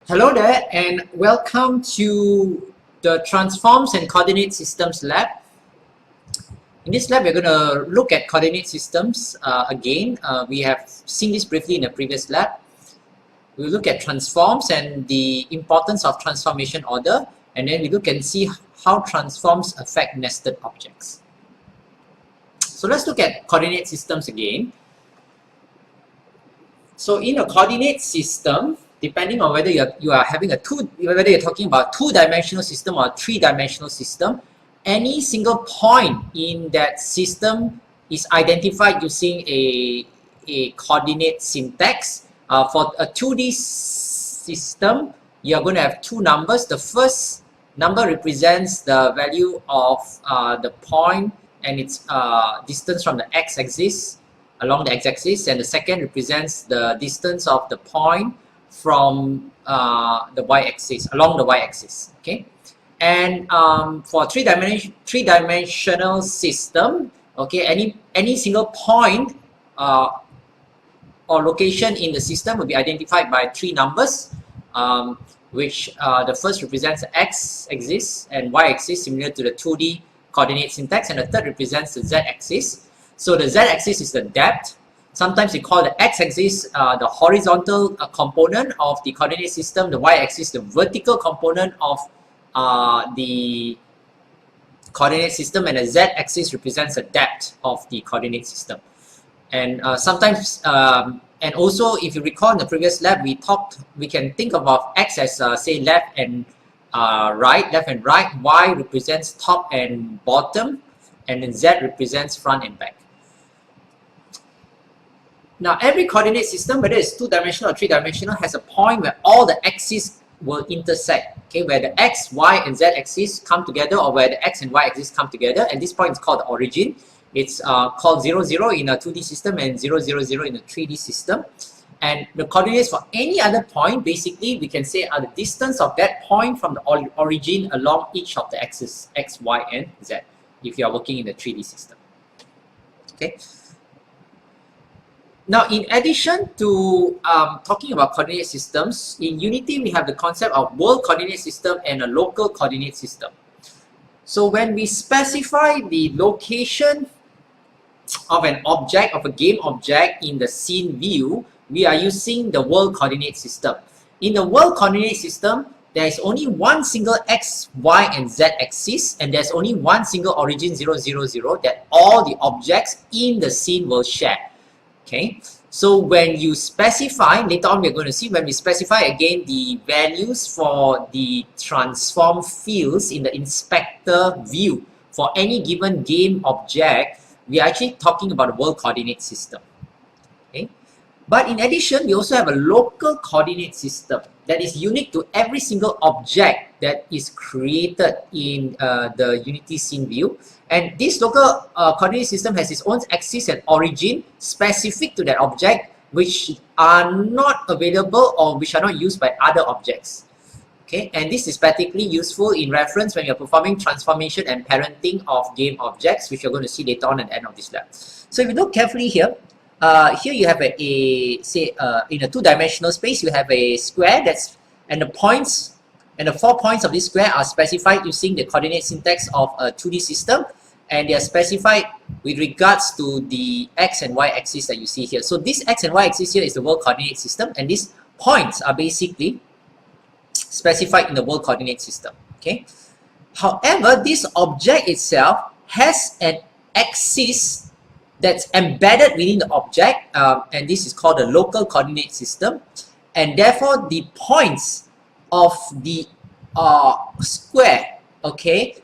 Hello there and welcome to the Transforms and Coordinate Systems lab. In this lab, we're going to look at coordinate systems again. We have seen this briefly in the previous lab. We'll look at transforms and the importance of transformation order, and then we look and see how transforms affect nested objects. So let's look at coordinate systems again. So in a coordinate system, depending on whether you are having whether you're talking about two-dimensional system or a three-dimensional system, any single point in that system is identified using a coordinate syntax. For a 2D system, you're going to have two numbers. The first number represents the value of the point and its distance from the x-axis along the x-axis, and the second represents the distance of the point from the y-axis, along the y-axis. Okay, and for a three-dimensional system, okay, any single point or location in the system will be identified by three numbers, which the first represents the x-axis and y-axis, similar to the 2D coordinate syntax, and the third represents the z-axis. So the z-axis is the depth. Sometimes we call the x-axis the horizontal component of the coordinate system, the y-axis the vertical component of the coordinate system, and the z-axis represents the depth of the coordinate system. And sometimes, and also if you recall in the previous lab, we can think of x as say left and right, y represents top and bottom, and then z represents front and back. Now, every coordinate system, whether it's two-dimensional or three-dimensional, has a point where all the axes will intersect, okay, where the x, y, and z axes come together, or where the x and y axes come together, and this point is called the origin. It's called 0, 0 in a 2D system and 0, 0, 0 in a 3D system. And the coordinates for any other point, basically, we can say are the distance of that point from the origin along each of the axes, x, y, and z, if you are working in the 3D system. Okay. Now, in addition to talking about coordinate systems, in Unity we have the concept of world coordinate system and a local coordinate system. So when we specify the location of an object, of a game object in the scene view, we are using the world coordinate system. In the world coordinate system, there is only one single x, y, and z axis, and there's only one single origin 0, 0, 0 that all the objects in the scene will share. Okay, so when you specify, later on we're going to see, when we specify again the values for the transform fields in the inspector view for any given game object, we are actually talking about a world coordinate system. Okay, but in addition, we also have a local coordinate system that is unique to every single object that is created in the Unity scene view. And this local coordinate system has its own axis and origin specific to that object, which are not available or which are not used by other objects. Okay, and this is particularly useful in reference when you're performing transformation and parenting of game objects, which you're going to see later on at the end of this lab. So if you look carefully here, here you have in a two-dimensional space, you have a square and the points and the 4 points of this square are specified using the coordinate syntax of a 2D system, and they are specified with regards to the x and y axis that you see here. So this x and y axis here is the world coordinate system, and these points are basically specified in the world coordinate system. Okay. However, this object itself has an axis that's embedded within the object, and this is called the local coordinate system, and therefore the points of the square, okay,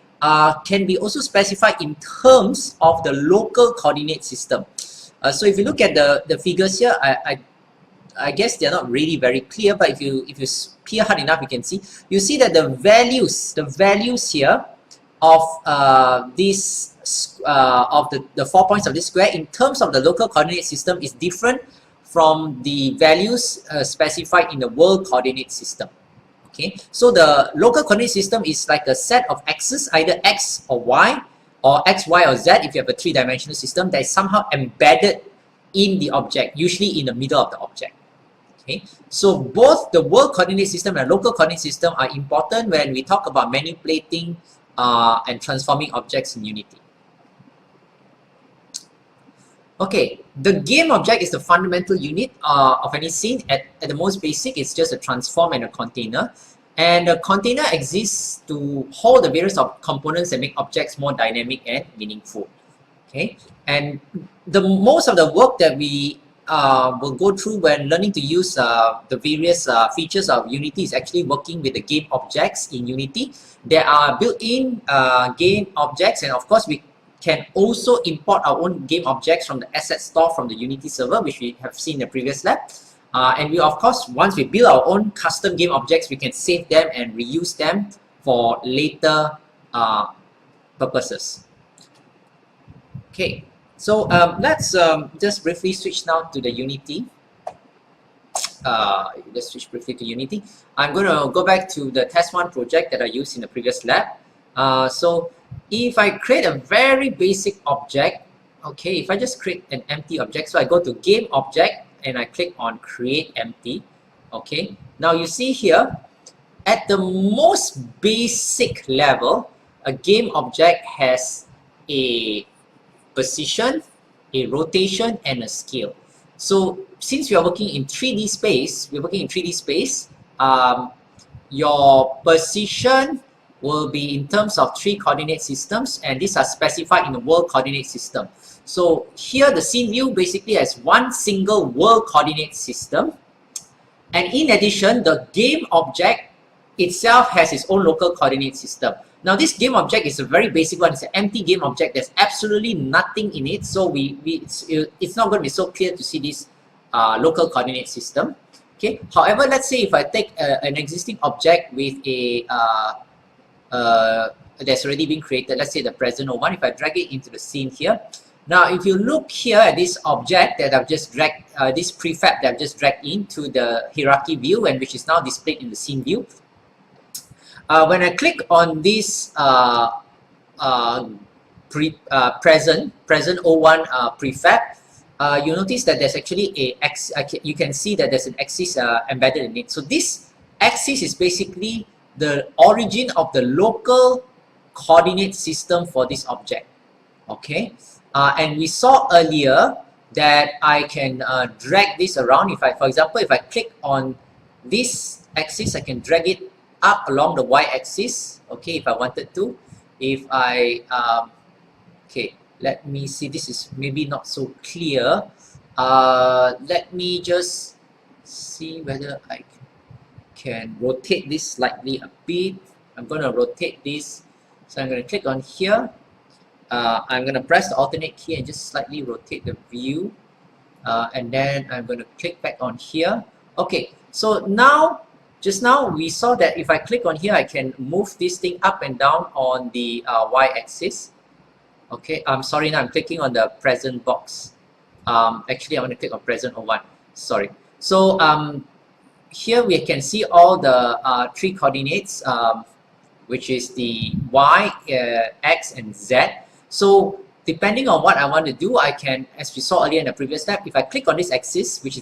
can be also specified in terms of the local coordinate system. So if you look at the figures here, I guess they're not really very clear, but if you peer hard enough, you see that the values here of this of the 4 points of this square in terms of the local coordinate system is different from the values specified in the world coordinate system. Okay, so the local coordinate system is like a set of axes, either x or y, or x, y, or z if you have a three-dimensional system that is somehow embedded in the object, usually in the middle of the object. Okay, so both the world coordinate system and local coordinate system are important when we talk about manipulating and transforming objects in Unity. Okay, the game object is the fundamental unit of any scene. At the most basic, it's just a transform and a container. And a container exists to hold the various components and make objects more dynamic and meaningful. Okay, and the most of the work that we will go through when learning to use the various features of Unity is actually working with the game objects in Unity. There are built-in game objects, and of course we can also import our own game objects from the asset store from the Unity server, which we have seen in the previous lab. And we, of course, once we build our own custom game objects, we can save them and reuse them for later purposes. Okay, so let's just briefly switch now to the Unity. Let's switch briefly to Unity. I'm going to go back to the test 1 project that I used in the previous lab. So if I create a very basic object, okay, if I just create an empty object, so I go to game object and I click on create empty. Okay, now you see here, at the most basic level, a game object has a position, a rotation, and a scale. So since we are working in 3D space, your position will be in terms of 3 coordinate systems, and these are specified in the world coordinate system. So here the scene view basically has one single world coordinate system, and in addition the game object itself has its own local coordinate system. Now this game object is a very basic one. It's an empty game object. There's absolutely nothing in it, so it's not going to be so clear to see this local coordinate system. Okay. However, let's say if I take an existing object with a that's already been created, let's say the present one, if I drag it into the scene here. Now, if you look here at this object that I've just dragged, this prefab that I've just dragged into the hierarchy view and which is now displayed in the scene view, when I click on this present 01 prefab, you notice that there's actually you can see that there's an axis embedded in it. So this axis is basically the origin of the local coordinate system for this object. Okay, and we saw earlier that I can drag this around. If I, for example, if I click on this axis, I can drag it up along the y-axis. Okay, if I wanted to. If I okay, let me see. This is maybe not so clear. Let me just see whether I can rotate this slightly a bit. I'm going to rotate this. So I'm going to click on here. I'm going to press the alternate key and just slightly rotate the view. And then I'm going to click back on here. Okay, so now, just now we saw that if I click on here, I can move this thing up and down on the y-axis. Okay, I'm sorry, now I'm clicking on the present box. Actually, I want to click on present 01. Sorry. So here we can see all the 3 coordinates, which is the y, x, and z. So depending on what I want to do, I can, as we saw earlier in the previous step, if I click on this axis, which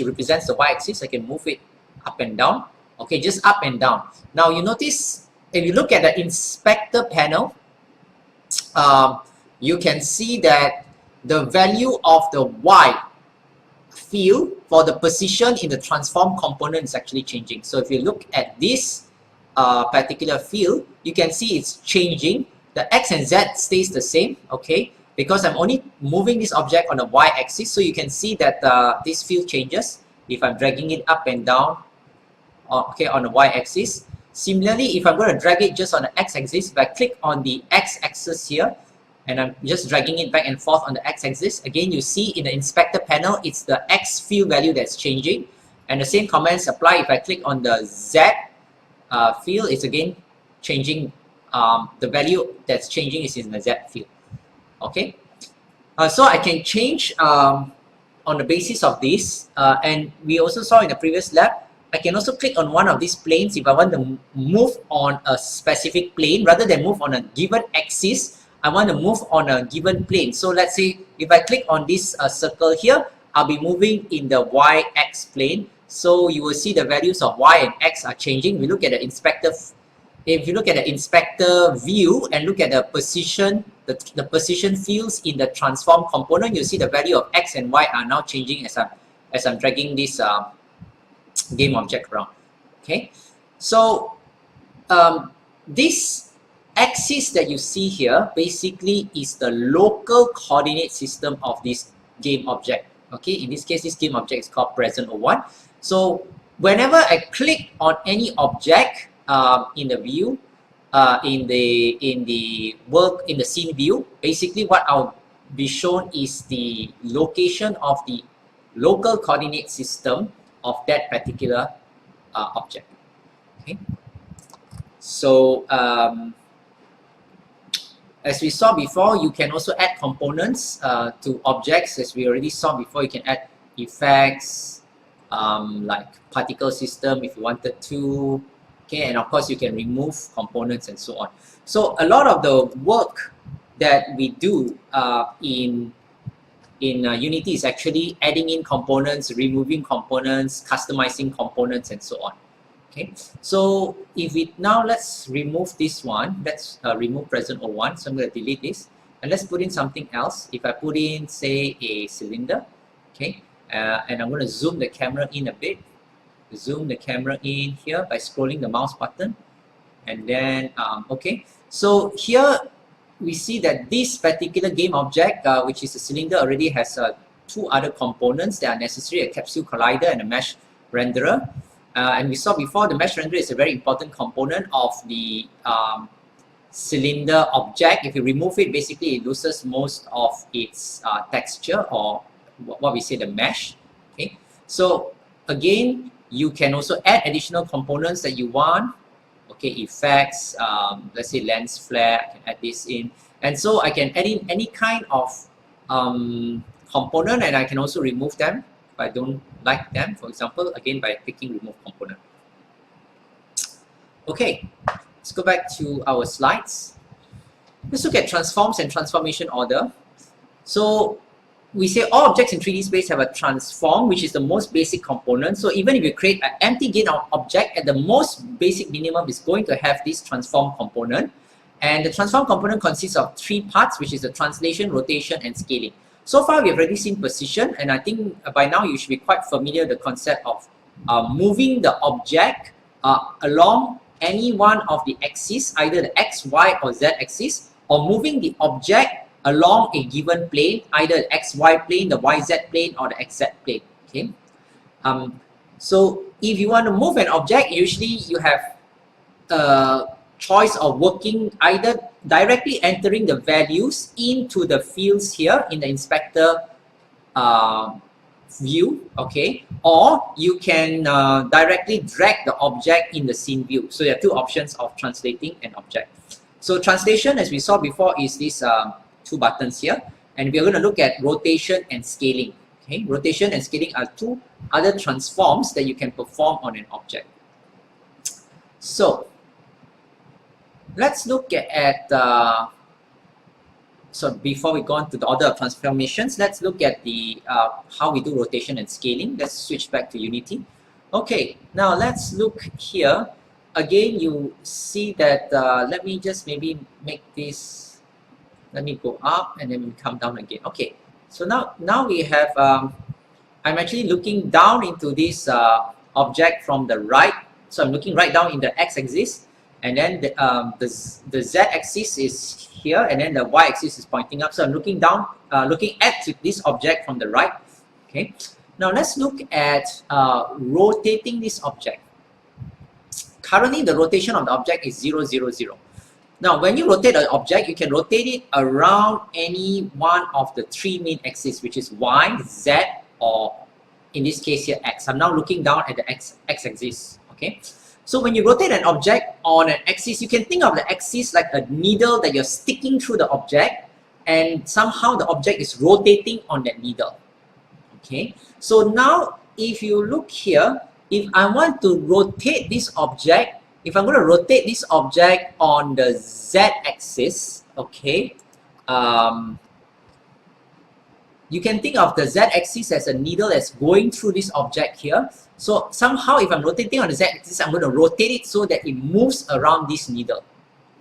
represents the y-axis, I can move it up and down. Okay, just up and down. Now you notice, if you look at the inspector panel, you can see that the value of the y field for the position in the transform component is actually changing. So if you look at this particular field, you can see it's changing. The x and z stays the same, okay, because I'm only moving this object on the y-axis. So you can see that this field changes if I'm dragging it up and down, okay, on the y-axis. Similarly, if I'm going to drag it just on the x-axis, if I click on the x-axis here, and I'm just dragging it back and forth on the x-axis, again, you see in the inspector panel, it's the x field value that's changing. And the same comments apply if I click on the z field, it's again changing. The value that's changing is in the z field. Okay, so I can change on the basis of this, and we also saw in the previous lab, I can also click on one of these planes if I want to move on a specific plane rather than move on a given axis. I want to move on a given plane. So let's say if I click on this circle here, I'll be moving in the y-x plane. So you will see the values of y and x are changing. We look at the inspector. If you look at the inspector view and look at the position, the position fields in the transform component, you see the value of x and y are now changing as I'm dragging this game object around. Okay, so this axis that you see here basically is the local coordinate system of this game object. Okay, in this case, this game object is called present01. So whenever I click on any object in the view, in the scene view, basically what I'll be shown is the location of the local coordinate system of that particular object. Okay. So as we saw before, you can also add components to objects. As we already saw before, you can add effects like particle system if you wanted to. Okay, and of course you can remove components and so on. So a lot of the work that we do in Unity is actually adding in components, removing components, customizing components, and so on. Okay, so if we now let's remove this one. Let's remove present01. So I'm going to delete this and let's put in something else. If I put in, say, a cylinder, okay, and I'm going to zoom the camera in a bit. Zoom the camera in here by scrolling the mouse button, and then okay. So here we see that this particular game object, which is a cylinder, already has two other components that are necessary: a capsule collider and a mesh renderer. And we saw before, the mesh renderer is a very important component of the cylinder object. If you remove it, basically it loses most of its texture, or what we say, the mesh. Okay, so again, you can also add additional components that you want. Okay, effects, let's say lens flare, I can add this in. And so I can add in any kind of component, and I can also remove them if I don't like them. For example, again, by clicking remove component. Okay, let's go back to our slides. Let's look at transforms and transformation order. So we say all objects in 3D space have a transform, which is the most basic component. So even if you create an empty game object, at the most basic minimum is going to have this transform component. And the transform component consists of three parts, which is the translation, rotation, and scaling. So far, we've already seen position, and I think by now you should be quite familiar with the concept of moving the object along any one of the axes, either the X, Y, or Z axis, or moving the object along a given plane, either the XY plane, the YZ plane, or the XZ plane. Okay. So if you want to move an object, usually you have a choice of working either directly entering the values into the fields here in the inspector view, okay, or you can directly drag the object in the scene view. So there are two options of translating an object. So translation, as we saw before, is this two buttons here, and we're going to look at rotation and scaling. Okay, rotation and scaling are two other transforms that you can perform on an object. So let's look at so before we go on to the order of transformations, let's look at the how we do rotation and scaling. Let's switch back to Unity. Okay, now let's look here. Again, you see that let me just maybe make this. Let me go up and then come down again. Okay, so now we have, I'm actually looking down into this object from the right. So I'm looking right down in the x-axis, and then the z-axis is here, and then the y-axis is pointing up. So I'm looking down, looking at this object from the right. Okay, now let's look at rotating this object. Currently, the rotation of the object is 0, 0, 0. Now, when you rotate an object, you can rotate it around any one of the three main axes, which is Y, Z, or in this case here, X. I'm now looking down at the x-axis, okay? So when you rotate an object on an axis, you can think of the axis like a needle that you're sticking through the object, and somehow the object is rotating on that needle, okay? So now, if you look here, if I want to rotate this object, if I'm going to rotate this object on the z-axis, okay, you can think of the z-axis as a needle that's going through this object here. So somehow if I'm rotating on the z-axis, I'm going to rotate it so that it moves around this needle.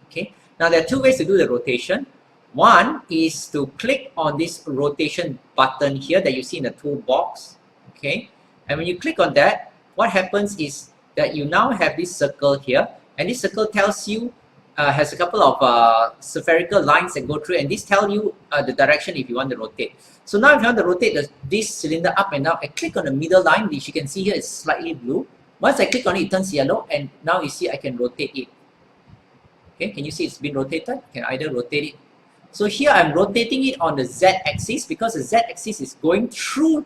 Okay. Now there are two ways to do the rotation. One is to click on this rotation button here that you see in the toolbox. Okay. And when you click on that, what happens is that you now have this circle here, and this circle tells you has a couple of spherical lines that go through, and this tell you the direction if you want to rotate. So now if you want to rotate this cylinder up and down, I click on the middle line, which you can see here is slightly blue. Once I click on it, it turns yellow, and now you see I can rotate it. Okay, can you see it's been rotated? I can either rotate it. So here I'm rotating it on the z-axis because the z-axis is going through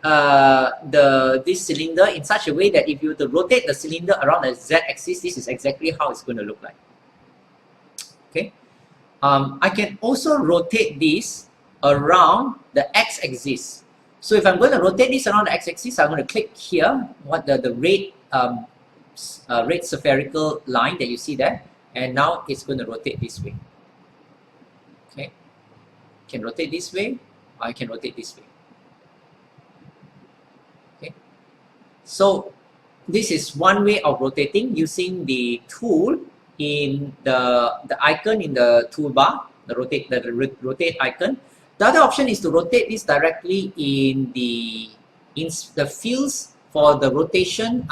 this cylinder in such a way that if you were to rotate the cylinder around the z-axis, this is exactly how it's going to look like. Okay, I can also rotate this around the x-axis. So if I'm going to rotate this around the x-axis, I'm going to click here, what the red spherical line that you see there, and now it's going to rotate this way. Okay, I can rotate this way, or I can rotate this way. Okay, so this is one way of rotating using the tool in the icon in the toolbar, the rotate icon. The other option is to rotate this directly in the fields for the rotation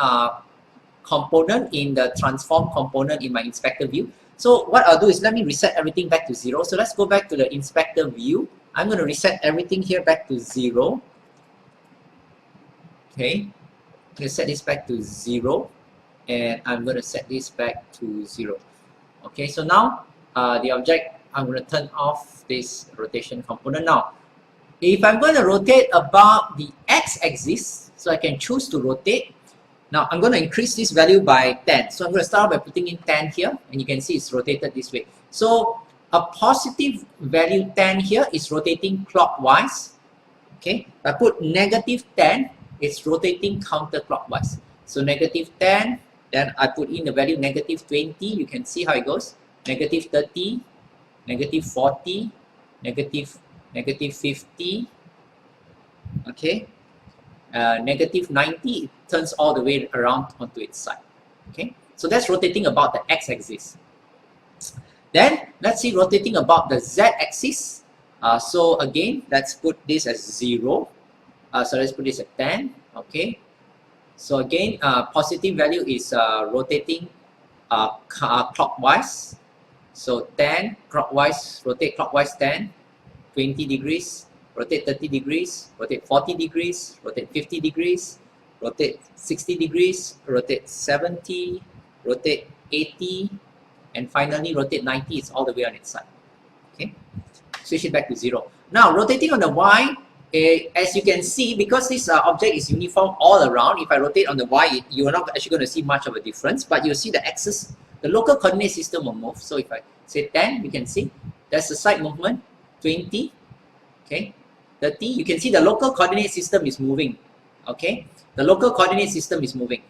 component in the transform component in my inspector view. So what I'll do is let me reset everything back to 0. So let's go back to the inspector view. I'm going to reset everything here back to 0. Okay, let's set this back to 0. And I'm going to set this back to 0. Okay, so now the object, I'm going to turn off this rotation component. Now, if I'm going to rotate about the x-axis, so I can choose to rotate. Now, I'm going to increase this value by 10. So I'm going to start by putting in 10 here, and you can see it's rotated this way. So a positive value 10 here is rotating clockwise. Okay, if I put negative 10, it's rotating counterclockwise. So negative 10, then I put in the value negative 20. You can see how it goes. Negative 30, negative 40, negative 50. Okay, negative 90. It turns all the way around onto its side. Okay, so that's rotating about the x-axis. Then let's see rotating about the z-axis. So again, let's put this as 0. So let's put this at 10. Okay. So again, positive value is rotating clockwise. So 10 clockwise, rotate clockwise 10, 20 degrees, rotate 30 degrees, rotate 40 degrees, rotate 50 degrees, rotate 60 degrees, rotate 70, rotate 80, and finally rotate 90. It's all the way on its side. Okay, switch it back to 0. Now rotating on the y, as you can see, because this object is uniform all around, if I rotate on the y, you are not actually going to see much of a difference, but you'll see the axis, the local coordinate system will move. So if I say 10, you can see that's the side movement, 20, okay, 30, you can see the local coordinate system is moving. Okay, the local coordinate system is moving.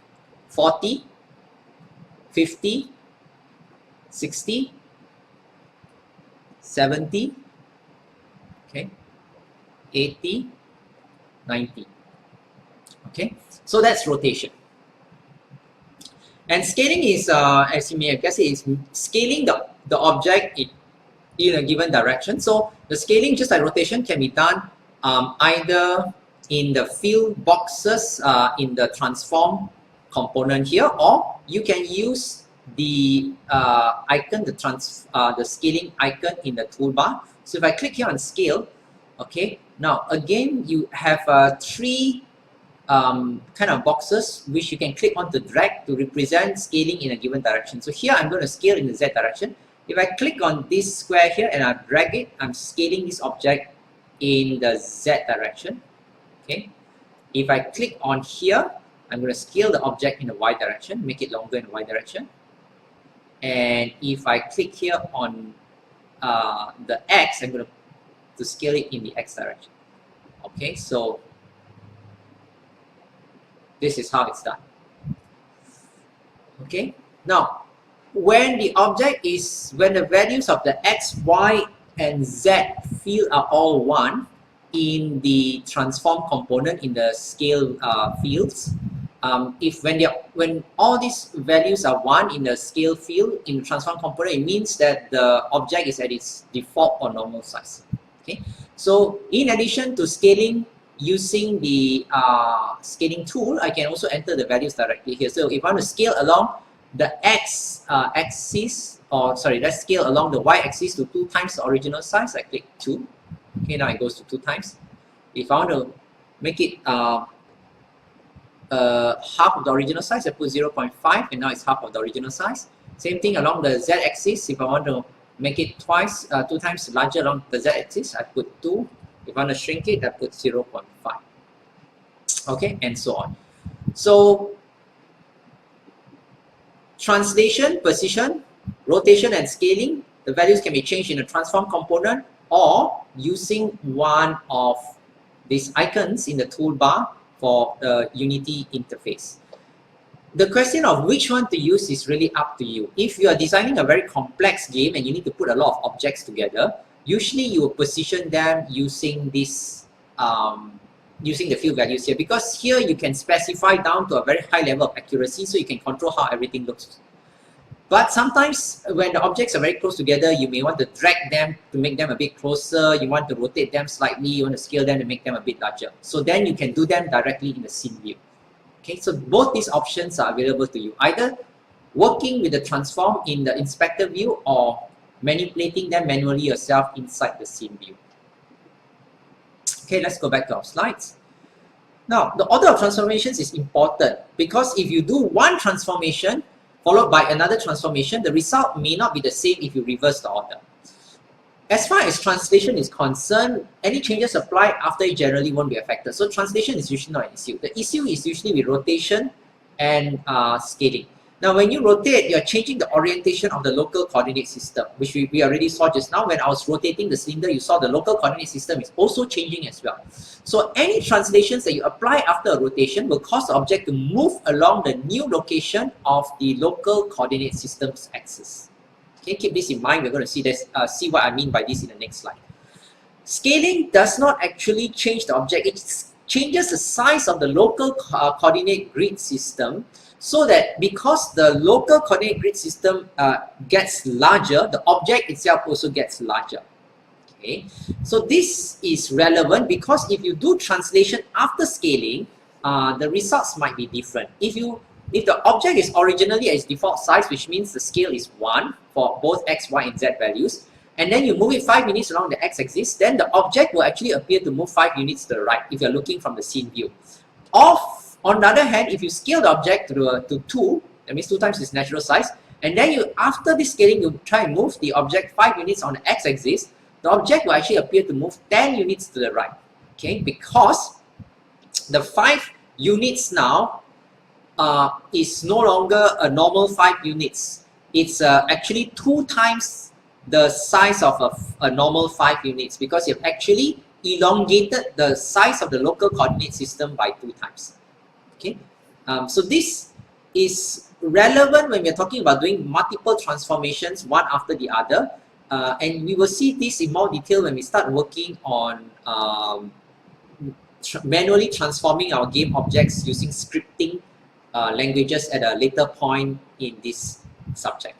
40, 50, 60, 70, okay, 80, 90. Okay, so that's rotation. And scaling is, as you may have guessed, is scaling the object in a given direction. So the scaling, just like rotation, can be done either in the field boxes in the transform component here, or you can use the icon, the scaling icon in the toolbar. So if I click here on scale, okay, now again you have three kind of boxes which you can click on to drag to represent scaling in a given direction. So here I'm going to scale in the Z direction. If I click on this square here and I drag it, I'm scaling this object in the Z direction. Okay. If I click on here, I'm going to scale the object in the Y direction, make it longer in the Y direction. And if I click here on the X, I'm going to scale it in the X direction. Okay, so this is how it's done. Okay, now when the object is, when the values of the X, Y, and Z field are all 1, in the transform component in the scale fields. If when all these values are 1 in the scale field in the transform component, it means that the object is at its default or normal size. Okay, so in addition to scaling using the scaling tool, I can also enter the values directly here. So if I want to scale along the x axis, or sorry, let's scale along the y axis to 2 times the original size, I click 2. Okay, now it goes to 2 times. If I want to make it half of the original size, I put 0.5, and now it's half of the original size. Same thing along the z-axis. If I want to make it 2 times larger along the z-axis, I put 2. If I want to shrink it, I put 0.5. Okay, and so on. So translation, position, rotation, and scaling, the values can be changed in a transform component or using one of these icons in the toolbar for the Unity interface. The question of which one to use is really up to you. If you are designing a very complex game and you need to put a lot of objects together, usually you will position them using this, using the field values here, because here you can specify down to a very high level of accuracy, so you can control how everything looks. But sometimes when the objects are very close together, you may want to drag them to make them a bit closer, you want to rotate them slightly, you want to scale them to make them a bit larger. So then you can do them directly in the scene view. Okay, so both these options are available to you, either working with the transform in the inspector view or manipulating them manually yourself inside the scene view. Okay, let's go back to our slides. Now, the order of transformations is important, because if you do one transformation followed by another transformation, the result may not be the same if you reverse the order. As far as translation is concerned, any changes applied after it generally won't be affected. So translation is usually not an issue. The issue is usually with rotation and scaling. Now, when you rotate, you're changing the orientation of the local coordinate system, which we already saw just now. When I was rotating the cylinder, you saw the local coordinate system is also changing as well. So any translations that you apply after a rotation will cause the object to move along the new location of the local coordinate system's axis. Okay, keep this in mind. We're going to see this, see what I mean by this in the next slide. Scaling does not actually change the object. It changes the size of the local coordinate grid system, so that because the local coordinate grid system gets larger, the object itself also gets larger. Okay, so this is relevant because if you do translation after scaling, the results might be different. If the object is originally at its default size, which means the scale is 1 for both x, y, and z values, and then you move it 5 units along the x-axis, then the object will actually appear to move 5 units to the right if you're looking from the scene view. On the other hand, if you scale the object to 2, that means 2 times its natural size, and then after this scaling, you try and move the object 5 units on the x-axis, the object will actually appear to move 10 units to the right. Okay, because the 5 units now is no longer a normal 5 units. It's actually 2 times the size of a normal 5 units, because you've actually elongated the size of the local coordinate system by 2 times. Okay, so this is relevant when we're talking about doing multiple transformations one after the other, and we will see this in more detail when we start working on manually transforming our game objects using scripting languages at a later point in this subject.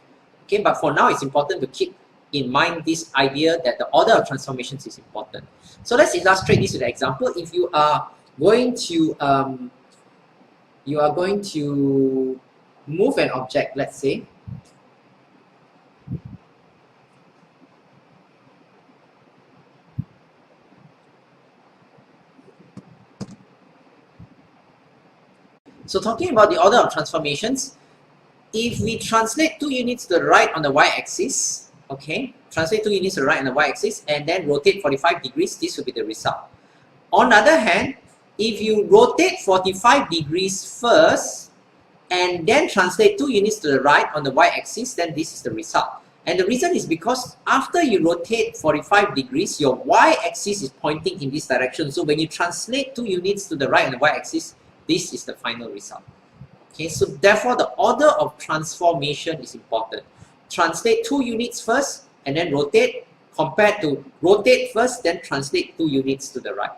Okay, but for now it's important to keep in mind this idea that the order of transformations is important. So let's illustrate this with an example. If you are going to move an object, let's say, so talking about the order of transformations, if we translate 2 units to the right on the y-axis, okay, translate 2 units to the right on the y-axis and then rotate 45 degrees, this will be the result. On the other hand, if you rotate 45 degrees first and then translate 2 units to the right on the y-axis, then this is the result. And the reason is because after you rotate 45 degrees, your y-axis is pointing in this direction. So when you translate 2 units to the right on the y-axis, this is the final result. Okay, so therefore the order of transformation is important. Translate 2 units first and then rotate compared to rotate first, then translate 2 units to the right.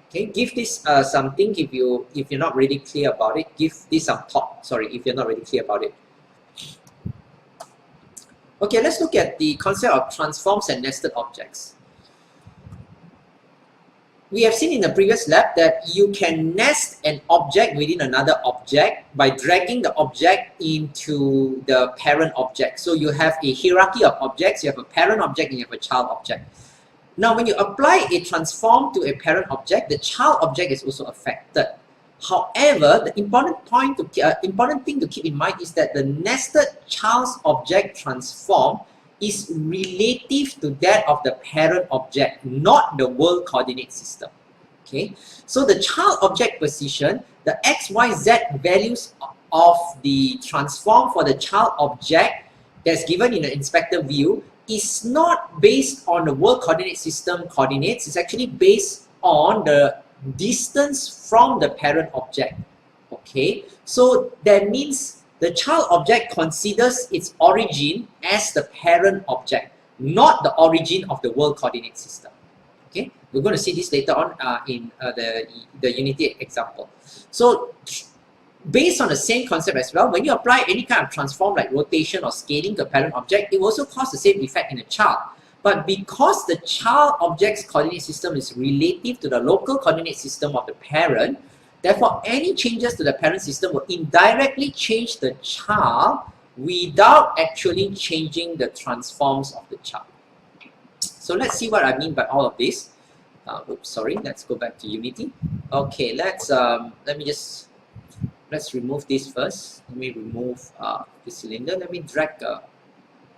Okay, give this something if you're not really clear about it. Give this some thought. Sorry, if you're not really clear about it. Okay, let's look at the concept of transforms and nested objects. We have seen in the previous lab that you can nest an object within another object by dragging the object into the parent object. So you have a hierarchy of objects, you have a parent object and you have a child object. Now when you apply a transform to a parent object, the child object is also affected. However, the important thing to keep in mind is that the nested child's object transform is relative to that of the parent object, not the world coordinate system. Okay, so the child object position, the x, y, z values of the transform for the child object that's given in the inspector view is not based on the world coordinate system coordinates. It's actually based on the distance from the parent object. Okay, so that means the child object considers its origin as the parent object, not the origin of the world coordinate system. Okay, we're going to see this later on in the Unity example. So based on the same concept as well, when you apply any kind of transform like rotation or scaling to a parent object, it will also cause the same effect in the child. But because the child object's coordinate system is relative to the local coordinate system of the parent, therefore, any changes to the parent system will indirectly change the child without actually changing the transforms of the child. So let's see what I mean by all of this. Oops, sorry. Let's go back to Unity. Okay, let's remove this first. Let me remove this cylinder. Let me drag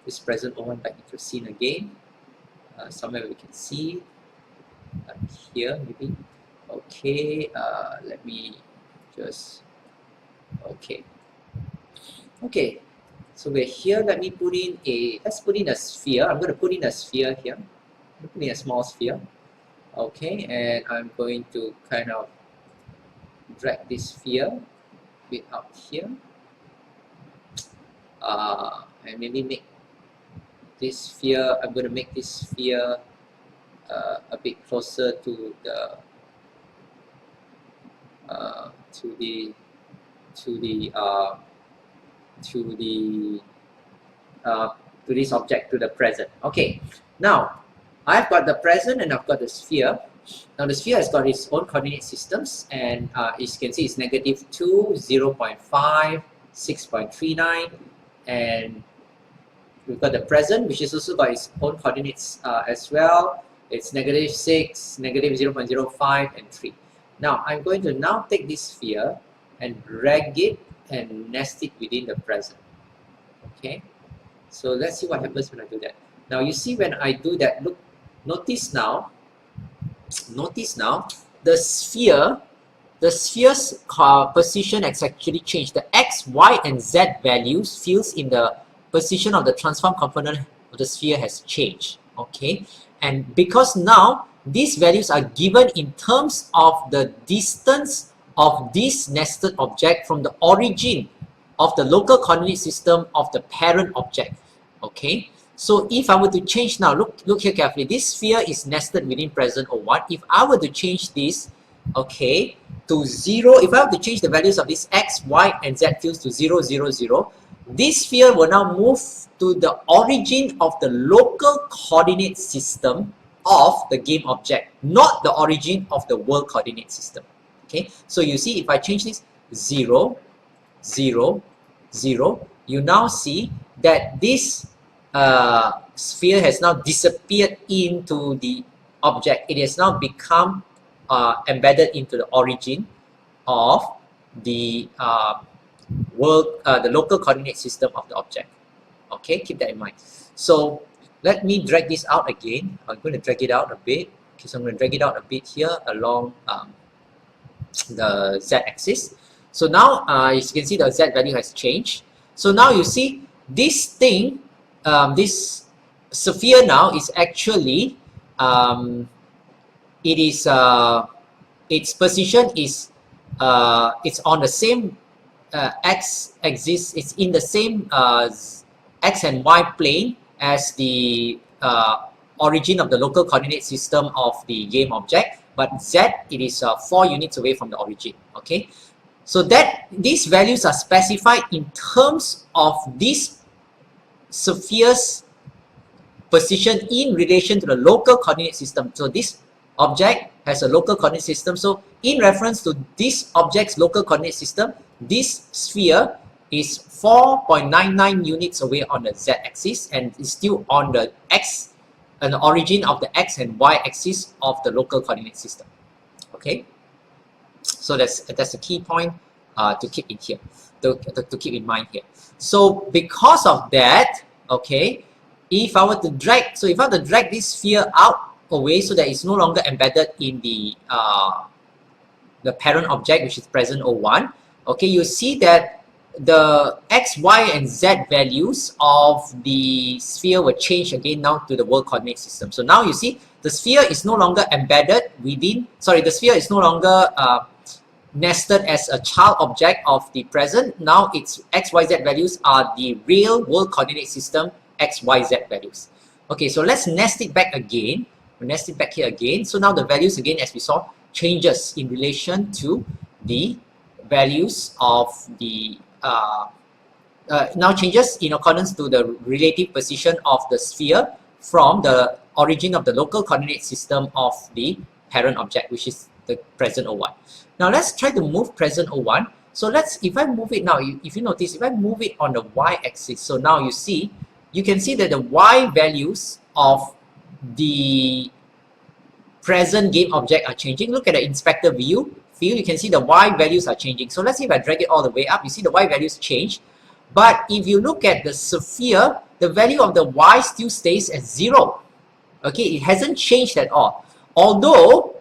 this present O1 back into the scene again. Somewhere we can see here maybe. Okay, let me just, okay, so we're here. Let me put in let's put in a sphere. I'm going to put in a sphere here. I'm going to put in a small sphere. Okay, and I'm going to kind of drag this sphere a bit out here, and maybe make this sphere, I'm going to make this sphere a bit closer to the to this object, to the present. Okay, now I've got the present and I've got the sphere. Now the sphere has got its own coordinate systems, and as you can see, it's -2, 0.5, 6.39, and we've got the present, which is also got its own coordinates as well. It's -6, -0.05, and 3. Now, I'm going to now take this sphere and drag it and nest it within the present. Okay, so let's see what happens when I do that. Now, you see when I do that, look, notice now, the sphere's position has actually changed. The x, y, and z values fields in the position of the transform component of the sphere has changed. Okay, and because now these values are given in terms of the distance of this nested object from the origin of the local coordinate system of the parent object. Okay, so if I were to change now, look here carefully, this sphere is nested within present O1. If I were to change this, okay, to 0, if I were to change the values of this x, y, and z fields to 0, 0, 0, this sphere will now move to the origin of the local coordinate system of the game object, not the origin of the world coordinate system. Okay, so you see, if I change this 0, 0, 0, you now see that this sphere has now disappeared into the object. It has now become embedded into the origin of the the local coordinate system of the object. Okay, keep that in mind. So let me drag this out again. I'm going to drag it out a bit. Okay, so I'm going to drag it out a bit here along the z-axis. So now, as you can see, the z value has changed. So now you see this thing, this sphere now is actually, it is its position is it's on the same x-axis. It's in the same x and y plane as the origin of the local coordinate system of the game object, but Z, it is 4 units away from the origin. Okay, so that these values are specified in terms of this sphere's position in relation to the local coordinate system. So this object has a local coordinate system. So in reference to this object's local coordinate system, this sphere is 4.99 units away on the z-axis and is still on the x, and the origin of the x and y axis of the local coordinate system. Okay, so that's a key point to keep in here, to keep in mind here. So because of that, okay, if I were to drag, so if I were to drag this sphere out away so that it's no longer embedded in the parent object, which is present O1, okay, you see that the x, y, and z values of the sphere will change again now to the world coordinate system. So now you see the sphere is no longer embedded within, sorry, the sphere is no longer nested as a child object of the present. Now its x, y, z values are the real world coordinate system x, y, z values. Okay, so let's nest it back again. We'll nest it back here again. So now the values again, as we saw, changes in relation to the values of the now changes in accordance to the relative position of the sphere from the origin of the local coordinate system of the parent object, which is the present O1. Now let's try to move present O1. So let's, if I move it now, if you notice, if I move it on the y-axis, so now you see, you can see that the y values of the present game object are changing. Look at the inspector view. You can see the y values are changing. So let's see if I drag it all the way up, you see the y values change. But if you look at the sphere, the value of the y still stays at 0. Okay, it hasn't changed at all. Although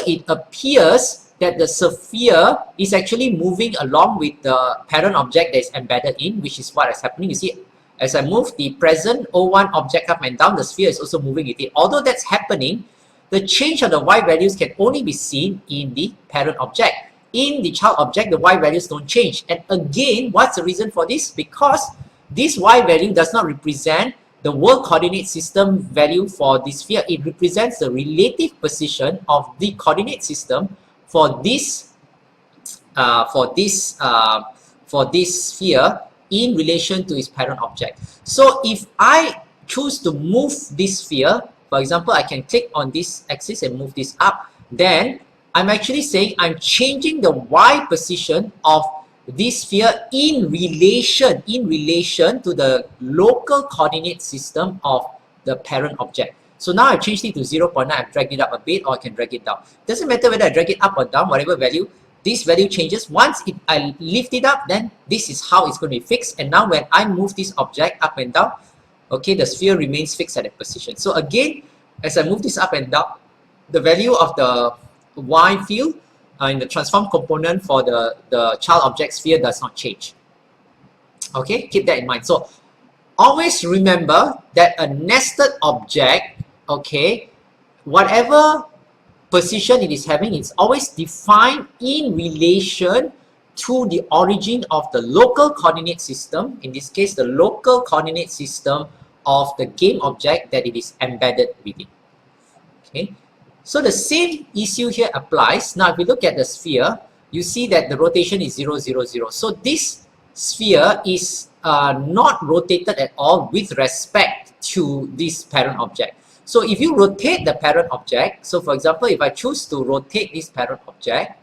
it appears that the sphere is actually moving along with the parent object that is embedded in, which is what is happening. You see, as I move the present O1 object up and down, the sphere is also moving with it. Although that's happening, the change of the y values can only be seen in the parent object. In the child object, the y values don't change. And again, what's the reason for this? Because this y value does not represent the world coordinate system value for this sphere. It represents the relative position of the coordinate system for this sphere in relation to its parent object. So if I choose to move this sphere, for example, I can click on this axis and move this up, then I'm actually saying I'm changing the y position of this sphere in relation to the local coordinate system of the parent object. So now I've changed it to 0.9, I've dragged it up a bit, or I can drag it down. Doesn't matter whether I drag it up or down, whatever value, this value changes. Once I lift it up, then this is how it's going to be fixed. And now when I move this object up and down, okay, the sphere remains fixed at that position. So again, as I move this up and down, the value of the y field in the transform component for the child object sphere does not change. Okay, keep that in mind. So always remember that a nested object, okay, whatever position it is having, it's always defined in relation to the origin of the local coordinate system, in this case the local coordinate system of the game object that it is embedded within. Okay, so the same issue here applies. Now if we look at the sphere, you see that the rotation is 0, 0, 0. So this sphere is not rotated at all with respect to this parent object. So if you rotate the parent object, so for example, if I choose to rotate this parent object,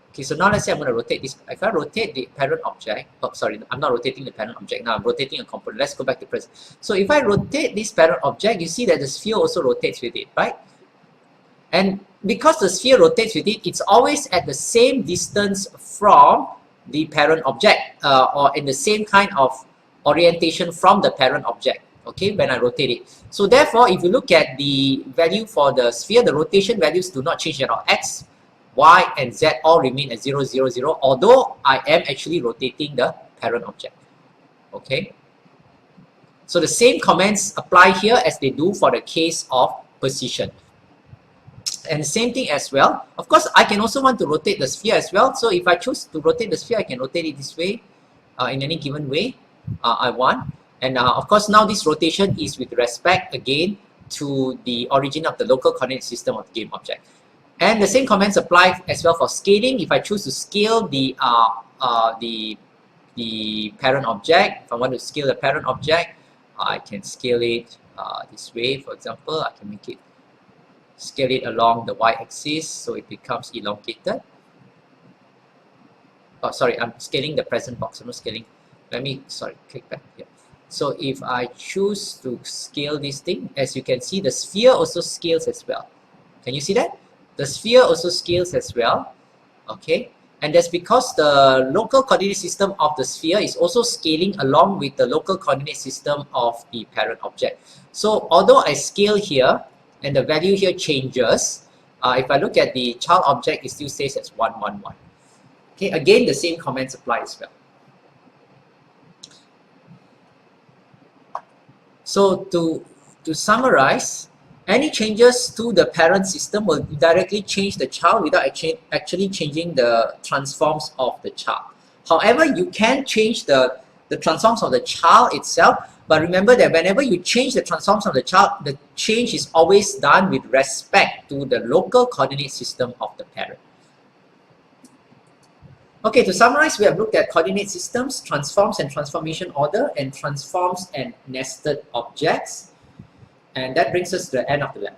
okay, so now let's say I'm going to rotate this. If I rotate the parent object, oh sorry, I'm not rotating the parent object, now I'm rotating a component. Let's go back to present. So if I rotate this parent object, you see that the sphere also rotates with it, right? And because the sphere rotates with it, it's always at the same distance from the parent object, or in the same kind of orientation from the parent object, okay, when I rotate it. So therefore, if you look at the value for the sphere, the rotation values do not change at all. X, y, and z all remain at 0, 0, 0, although I am actually rotating the parent object. Okay, so the same comments apply here as they do for the case of position. And same thing as well. Of course, I can also want to rotate the sphere as well. So if I choose to rotate the sphere, I can rotate it this way, in any given way I want. And of course, now this rotation is with respect again to the origin of the local coordinate system of the game object. And the same comments apply as well for scaling. If I choose to scale the parent object, if I want to scale the parent object, I can scale it this way. For example, I can make it scale it along the y-axis so it becomes elongated. Oh, sorry, I'm scaling the present box. I'm not scaling. Let me, sorry, click back here. So if I choose to scale this thing, as you can see, the sphere also scales as well. Can you see that? The sphere also scales as well. Okay. And that's because the local coordinate system of the sphere is also scaling along with the local coordinate system of the parent object. So although I scale here and the value here changes, if I look at the child object, it still stays as 1, 1, 1. Okay, again, the same comments apply as well. So to summarize, any changes to the parent system will directly change the child without actually changing the transforms of the child. However, you can change the transforms of the child itself, but remember that whenever you change the transforms of the child, the change is always done with respect to the local coordinate system of the parent. Okay, to summarize, we have looked at coordinate systems, transforms and transformation order, and transforms and nested objects. And that brings us to the end of the lab.